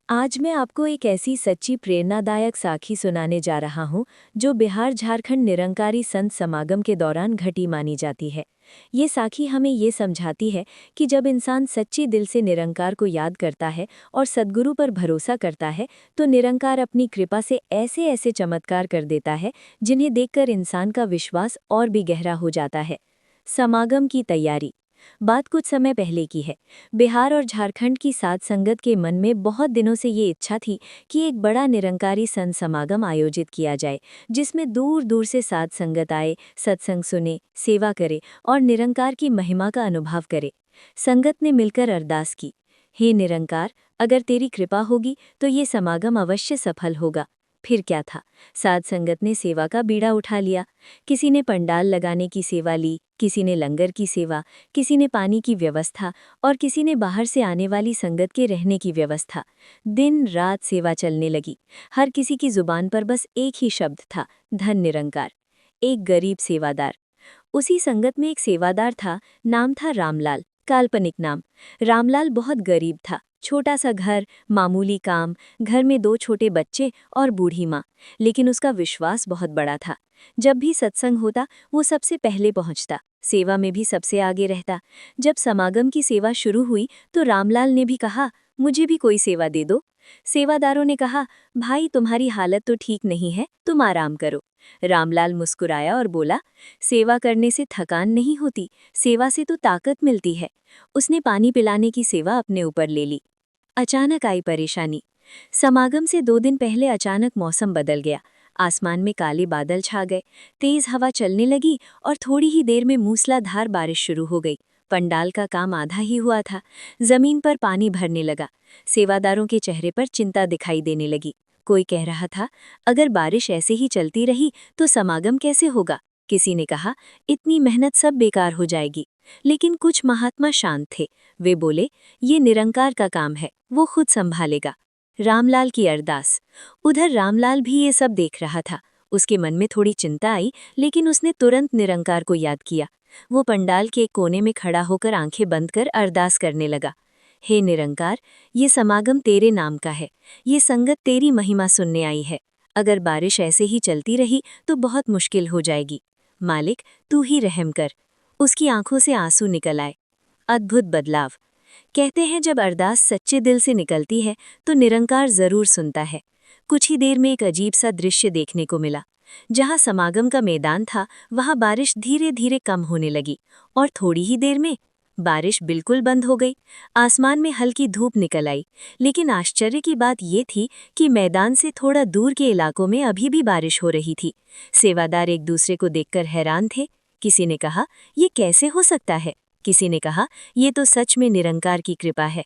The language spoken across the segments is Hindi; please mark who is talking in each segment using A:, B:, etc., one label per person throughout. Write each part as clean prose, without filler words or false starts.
A: आज मैं आपको एक ऐसी सच्ची प्रेरणादायक साखी सुनाने जा रहा हूँ जो बिहार झारखंड निरंकारी संत समागम के दौरान घटी मानी जाती है। ये साखी हमें ये समझाती है कि जब इंसान सच्चे दिल से निरंकार को याद करता है और सद्गुरु पर भरोसा करता है तो निरंकार अपनी कृपा से ऐसे ऐसे चमत्कार कर देता है जिन्हें देखकर इंसान का विश्वास और भी गहरा हो जाता है। समागम की तैयारी। बात कुछ समय पहले की है। बिहार और झारखंड की साध संगत के मन में बहुत दिनों से ये इच्छा थी कि एक बड़ा निरंकारी संत समागम आयोजित किया जाए, जिसमें दूर दूर से साध संगत आए, सत्संग सुने, सेवा करे और निरंकार की महिमा का अनुभव करे। संगत ने मिलकर अरदास की, हे निरंकार, अगर तेरी कृपा होगी तो ये समागम अवश्य सफल होगा। फिर क्या था, साध संगत ने सेवा का बीड़ा उठा लिया। किसी ने पंडाल लगाने की सेवा ली, किसी ने लंगर की सेवा, किसी ने पानी की व्यवस्था और किसी ने बाहर से आने वाली संगत के रहने की व्यवस्था। दिन रात सेवा चलने लगी। हर किसी की जुबान पर बस एक ही शब्द था, धन निरंकार। एक गरीब सेवादार। उसी संगत में एक सेवादार था, नाम था रामलाल, काल्पनिक नाम। रामलाल बहुत गरीब था, छोटा सा घर, मामूली काम, घर में 2 छोटे बच्चे और बूढ़ी माँ। लेकिन उसका विश्वास बहुत बड़ा था। जब भी सत्संग होता वो सबसे पहले पहुंचता, सेवा में भी सबसे आगे रहता। जब समागम की सेवा शुरू हुई तो रामलाल ने भी कहा, मुझे भी कोई सेवा दे दो। सेवादारों ने कहा, भाई तुम्हारी हालत तो ठीक नहीं है, तुम आराम करो। रामलाल मुस्कुराया और बोला, सेवा करने से थकान नहीं होती, सेवा से तो ताकत मिलती है। उसने पानी पिलाने की सेवा अपने ऊपर ले ली। अचानक आई परेशानी। समागम से 2 दिन पहले अचानक मौसम बदल गया। आसमान में काले बादल छा गए, तेज हवा चलने लगी और थोड़ी ही देर में मूसलाधार बारिश शुरू हो गई। पंडाल का काम आधा ही हुआ था। जमीन पर पानी भरने लगा। सेवादारों के चेहरे पर चिंता दिखाई देने लगी। कोई कह रहा था, अगर बारिश ऐसे ही चलती रही तो समागम कैसे होगा। किसी ने कहा, इतनी मेहनत सब बेकार हो जाएगी। लेकिन कुछ महात्मा शांत थे। वे बोले, ये निरंकार का काम है, वो खुद संभालेगा। रामलाल की अरदास। उधर रामलाल भी ये सब देख रहा था। उसके मन में थोड़ी चिंता आई, लेकिन उसने तुरंत निरंकार को याद किया। वो पंडाल के एक कोने में खड़ा होकर आंखें बंद कर अरदास करने लगा, हे निरंकार, ये समागम तेरे नाम का है, ये संगत तेरी महिमा सुनने आई है। अगर बारिश ऐसे ही चलती रही तो बहुत मुश्किल हो जाएगी। मालिक, तू ही रहम कर। उसकी आंखों से आंसू निकल आए। अद्भुत बदलाव। कहते हैं जब अरदास सच्चे दिल से निकलती है तो निरंकार जरूर सुनता है। कुछ ही देर में एक अजीब सा दृश्य देखने को मिला। जहां समागम का मैदान था वहां बारिश धीरे धीरे कम होने लगी और थोड़ी ही देर में बारिश बिल्कुल बंद हो गई। आसमान में हल्की धूप निकल आई। लेकिन आश्चर्य की बात ये थी कि मैदान से थोड़ा दूर के इलाकों में अभी भी बारिश हो रही थी। सेवादार एक दूसरे को देखकर हैरान थे। किसी ने कहा, ये कैसे हो सकता है। किसी ने कहा, ये तो सच में निरंकार की कृपा है।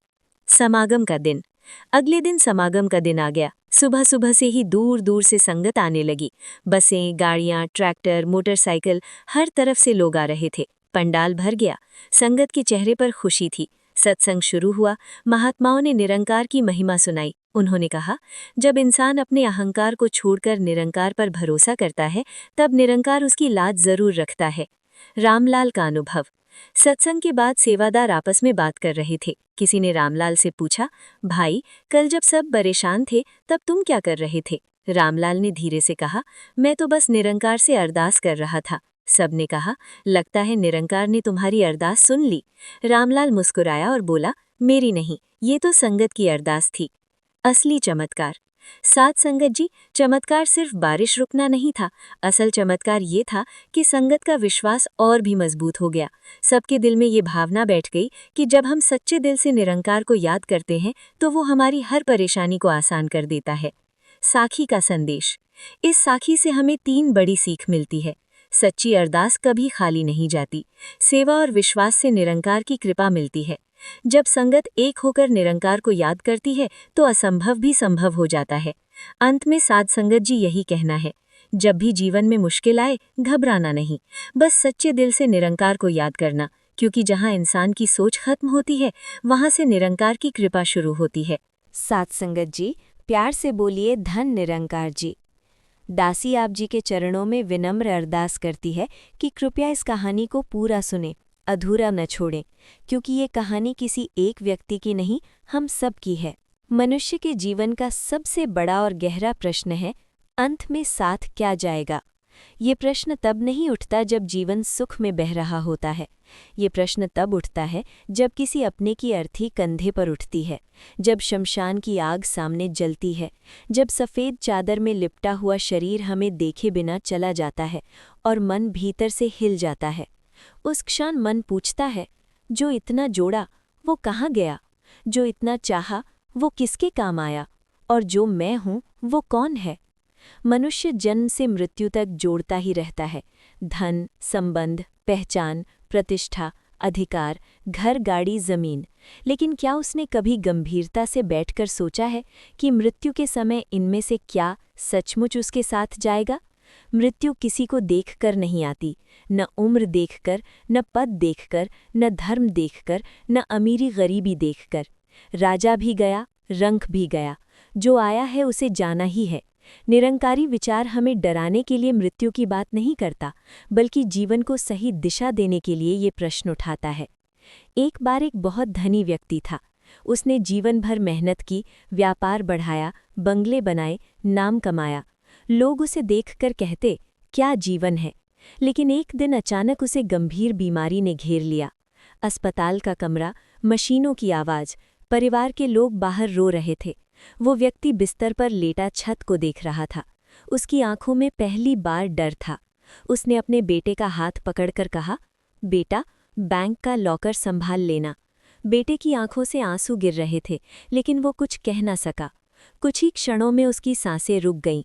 A: समागम का दिन। अगले दिन समागम का दिन आ गया। सुबह सुबह से ही दूर दूर से संगत आने लगी। बसें, गाड़ियां, ट्रैक्टर, मोटरसाइकिल, हर तरफ से लोग आ रहे थे। पंडाल भर गया। संगत के चेहरे पर खुशी थी। सत्संग शुरू हुआ। महात्माओं ने निरंकार की महिमा सुनाई। उन्होंने कहा, जब इंसान अपने अहंकार को छोड़कर निरंकार पर भरोसा करता है तब निरंकार उसकी लाज जरूर रखता है। रामलाल का अनुभव। सत्संग के बाद सेवादार आपस में बात कर रहे थे। किसी ने रामलाल से पूछा, भाई, कल जब सब परेशान थे तब तुम क्या कर रहे थे। रामलाल ने धीरे से कहा, मैं तो बस निरंकार से अरदास कर रहा था। सबने कहा, लगता है निरंकार ने तुम्हारी अरदास सुन ली। रामलाल मुस्कुराया और बोला, मेरी नहीं, ये तो संगत की अरदास थी। असली चमत्कार। साध संगत जी, चमत्कार सिर्फ बारिश रुकना नहीं था। असल चमत्कार ये था कि संगत का विश्वास और भी मजबूत हो गया। सबके दिल में ये भावना बैठ गई कि जब हम सच्चे दिल से निरंकार को याद करते हैं तो वो हमारी हर परेशानी को आसान कर देता है। साखी का संदेश। इस साखी से हमें 3 बड़ी सीख मिलती है। सच्ची अरदास कभी खाली नहीं जाती। सेवा और विश्वास से निरंकार की कृपा मिलती है। जब संगत एक होकर निरंकार को याद करती है तो असंभव भी संभव हो जाता है। अंत में साध संगत जी यही कहना है, जब भी जीवन में मुश्किल आए घबराना नहीं, बस सच्चे दिल से निरंकार को याद करना, क्योंकि जहाँ इंसान की सोच खत्म होती है वहाँ से निरंकार की कृपा शुरू होती है।
B: साध संगत जी, प्यार से बोलिए, धन निरंकार जी। दासी आप जी के चरणों में विनम्र अरदास करती है कि कृपया इस कहानी को पूरा सुनें, अधूरा न छोड़ें, क्योंकि ये कहानी किसी एक व्यक्ति की नहीं, हम सब की है। मनुष्य के जीवन का सबसे बड़ा और गहरा प्रश्न है, अंत में साथ क्या जाएगा। ये प्रश्न तब नहीं उठता जब जीवन सुख में बह रहा होता है। ये प्रश्न तब उठता है जब किसी अपने की अर्थी कंधे पर उठती है, जब शमशान की आग सामने जलती है, जब सफ़ेद चादर में लिपटा हुआ शरीर हमें देखे बिना चला जाता है और मन भीतर से हिल जाता है। उस क्षण मन पूछता है, जो इतना जोड़ा वो कहाँ गया, जो इतना चाहा वो किसके काम आया, और जो मैं हूँ वो कौन है। मनुष्य जन्म से मृत्यु तक जोड़ता ही रहता है, धन, संबंध, पहचान, प्रतिष्ठा, अधिकार, घर, गाड़ी, जमीन। लेकिन क्या उसने कभी गंभीरता से बैठकर सोचा है कि मृत्यु के समय इनमें से क्या सचमुच उसके साथ जाएगा। मृत्यु किसी को देखकर नहीं आती, न उम्र देखकर, न पद देखकर, न धर्म देखकर, न अमीरी गरीबी देखकर। राजा भी गया, रंक भी गया, जो आया है उसे जाना ही है। निरंकारी विचार हमें डराने के लिए मृत्यु की बात नहीं करता, बल्कि जीवन को सही दिशा देने के लिए ये प्रश्न उठाता है। एक बार एक बहुत धनी व्यक्ति था। उसने जीवन भर मेहनत की, व्यापार बढ़ाया, बंगले बनाए, नाम कमाया। लोग उसे देखकर कहते, क्या जीवन है। लेकिन एक दिन अचानक उसे गंभीर बीमारी ने घेर लिया। अस्पताल का कमरा, मशीनों की आवाज़, परिवार के लोग बाहर रो रहे थे। वो व्यक्ति बिस्तर पर लेटा छत को देख रहा था। उसकी आंखों में पहली बार डर था। उसने अपने बेटे का हाथ पकड़कर कहा, बेटा, बैंक का लॉकर संभाल लेना। बेटे की आंखों से आंसू गिर रहे थे, लेकिन वो कुछ कह न सका। कुछ ही क्षणों में उसकी सांसें रुक गईं।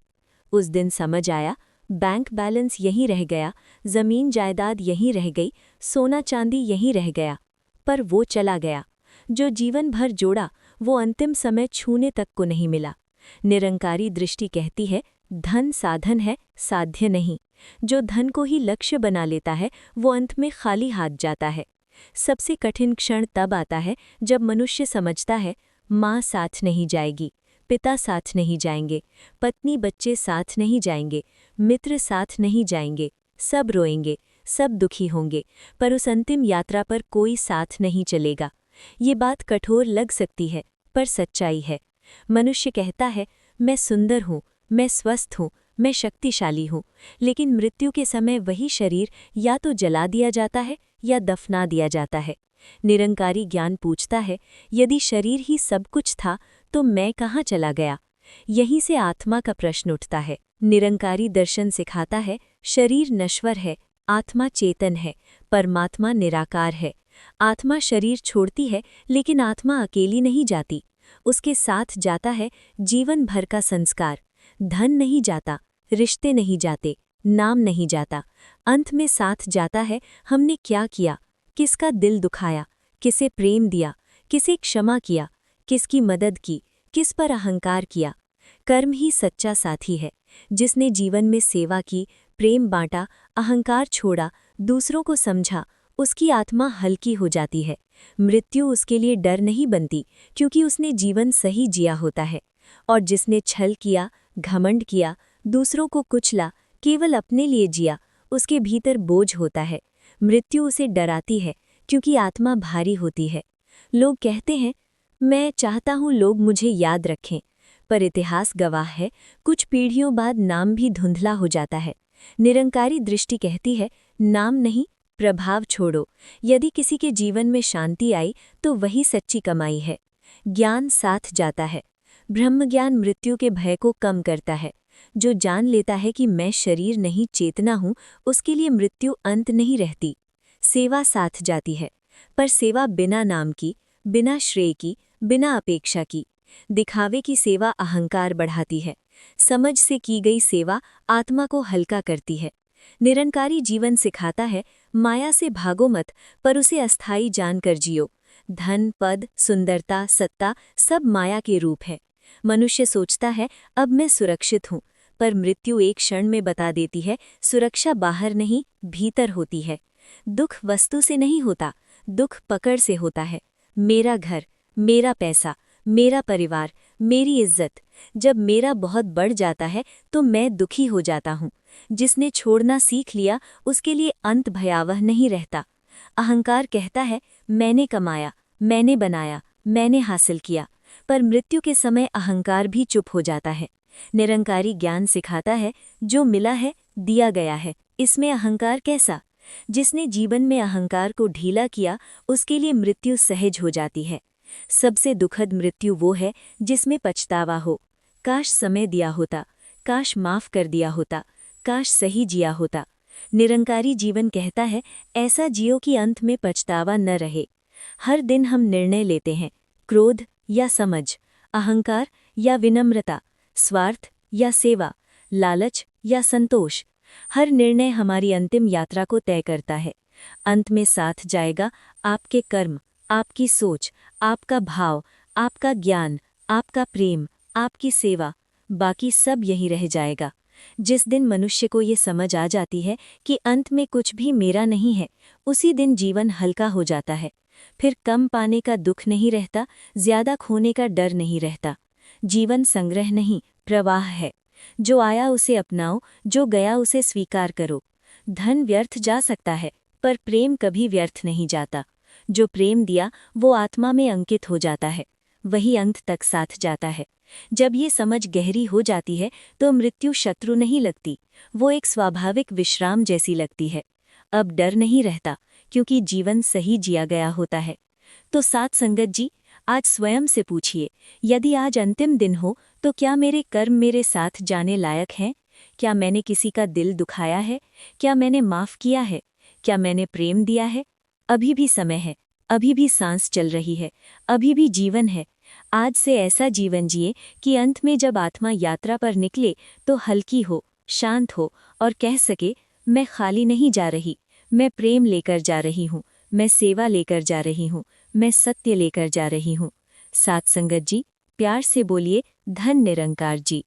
B: उस दिन समझ आया, बैंक बैलेंस यहीं रह गया, जमीन जायदाद यहीं रह गई, सोना चांदी यहीं रह गया, पर वो चला गया। जो जीवन भर जोड़ा वो अंतिम समय छूने तक को नहीं मिला। निरंकारी दृष्टि कहती है, धन साधन है, साध्य नहीं। जो धन को ही लक्ष्य बना लेता है वो अंत में खाली हाथ जाता है। सबसे कठिन क्षण तब आता है जब मनुष्य समझता है, माँ साथ नहीं जाएगी, पिता साथ नहीं जाएंगे, पत्नी बच्चे साथ नहीं जाएंगे, मित्र साथ नहीं जाएंगे, सब रोएंगे, सब दुखी होंगे, पर उस अंतिम यात्रा पर कोई साथ नहीं चलेगा। ये बात कठोर लग सकती है, पर सच्चाई है। मनुष्य कहता है, मैं सुंदर हूँ, मैं स्वस्थ हूँ, मैं शक्तिशाली हूँ, लेकिन मृत्यु के समय वही शरीर या तो जला दिया जाता है या दफना दिया जाता है। निरंकारी ज्ञान पूछता है, यदि शरीर ही सब कुछ था तो मैं कहाँ चला गया। यहीं से आत्मा का प्रश्न उठता है। निरंकारी दर्शन सिखाता है, शरीर नश्वर है, आत्मा चेतन है, परमात्मा निराकार है। आत्मा शरीर छोड़ती है, लेकिन आत्मा अकेली नहीं जाती। उसके साथ जाता है जीवन भर का संस्कार। धन नहीं जाता, रिश्ते नहीं जाते, नाम नहीं जाता। अंत में साथ जाता है हमने क्या किया, किसका दिल दुखाया, किसे प्रेम दिया, किसे क्षमा किया, किसकी मदद की, किस पर अहंकार किया। कर्म ही सच्चा साथी है। जिसने जीवन में सेवा की, प्रेम बांटा, अहंकार छोड़ा, दूसरों को समझा, उसकी आत्मा हल्की हो जाती है। मृत्यु उसके लिए डर नहीं बनती, क्योंकि उसने जीवन सही जिया होता है। और जिसने छल किया, घमंड किया, दूसरों को कुचला, केवल अपने लिए जिया, उसके भीतर बोझ होता है। मृत्यु उसे डराती है, क्योंकि आत्मा भारी होती है। लोग कहते हैं, मैं चाहता हूँ लोग मुझे याद रखें, पर इतिहास गवाह है, कुछ पीढ़ियों बाद नाम भी धुंधला हो जाता है। निरंकारी दृष्टि कहती है, नाम नहीं, प्रभाव छोड़ो। यदि किसी के जीवन में शांति आई तो वही सच्ची कमाई है। ज्ञान साथ जाता है। ब्रह्मज्ञान मृत्यु के भय को कम करता है। जो जान लेता है कि मैं शरीर नहीं चेतना हूँ, उसके लिए मृत्यु अंत नहीं रहती। सेवा साथ जाती है, पर सेवा बिना नाम की, बिना श्रेय की, बिना अपेक्षा की। दिखावे की सेवा अहंकार बढ़ाती है। समझ से की गई सेवा आत्मा को हल्का करती है। निरंकारी जीवन सिखाता है, माया से भागो मत, पर उसे अस्थायी जानकर जियो। धन, पद, सुंदरता, सत्ता सब माया के रूप है। मनुष्य सोचता है, अब मैं सुरक्षित हूँ, पर मृत्यु एक क्षण में बता देती है, सुरक्षा बाहर नहीं, भीतर होती है। दुख वस्तु से नहीं होता, दुख पकड़ से होता है। मेरा घर, मेरा पैसा, मेरा परिवार, मेरी इज्जत। जब मेरा बहुत बढ़ जाता है तो मैं दुखी हो जाता हूँ। जिसने छोड़ना सीख लिया उसके लिए अंत भयावह नहीं रहता। अहंकार कहता है, मैंने कमाया, मैंने बनाया, मैंने हासिल किया,
A: पर मृत्यु के समय अहंकार भी चुप हो जाता है। निरंकारी ज्ञान सिखाता है, जो मिला है दिया गया है, इसमें अहंकार कैसा। जिसने जीवन में अहंकार को ढीला किया, उसके लिए मृत्यु सहज हो जाती है। सबसे दुखद मृत्यु वो है जिसमें पछतावा हो, काश समय दिया होता, काश माफ कर दिया होता, काश सही जिया होता। निरंकारी जीवन कहता है, ऐसा जियो कि अंत में पछतावा न रहे। हर दिन हम निर्णय लेते हैं, क्रोध या समझ, अहंकार या विनम्रता, स्वार्थ या सेवा, लालच या संतोष। हर निर्णय हमारी अंतिम यात्रा को तय करता है। अंत में साथ जाएगा आपके कर्म, आपकी सोच, आपका भाव, आपका ज्ञान, आपका प्रेम, आपकी सेवा, बाकी सब यहीं रह जाएगा। जिस दिन मनुष्य को ये समझ आ जाती है कि अंत में कुछ भी मेरा नहीं है, उसी दिन जीवन हल्का हो जाता है। फिर कम पाने का दुख नहीं रहता, ज्यादा खोने का डर नहीं रहता। जीवन संग्रह नहीं, प्रवाह है। जो आया उसे अपनाओ, जो गया उसे स्वीकार करो। धन व्यर्थ जा सकता है, पर प्रेम कभी व्यर्थ नहीं जाता। जो प्रेम दिया वो आत्मा में अंकित हो जाता है, वही अंत तक साथ जाता है। जब ये समझ गहरी हो जाती है तो मृत्यु शत्रु नहीं लगती, वो एक स्वाभाविक विश्राम जैसी लगती है। अब डर नहीं रहता, क्योंकि जीवन सही जिया गया होता है। तो साथ संगत जी, आज स्वयं से पूछिए, यदि आज अंतिम दिन हो तो क्या मेरे कर्म मेरे साथ जाने लायक हैं? क्या मैंने किसी का दिल दुखाया है? क्या मैंने माफ किया है? क्या मैंने प्रेम दिया है? अभी भी समय है, अभी भी सांस चल रही है, अभी भी जीवन है। आज से ऐसा जीवन जिए कि अंत में जब आत्मा यात्रा पर निकले तो हल्की हो, शांत हो और कह सके, मैं खाली नहीं जा रही, मैं प्रेम लेकर जा रही हूँ, मैं सेवा लेकर जा रही हूँ, मैं सत्य लेकर जा रही हूँ। साथ संगत जी, प्यार से बोलिए, धन निरंकार जी।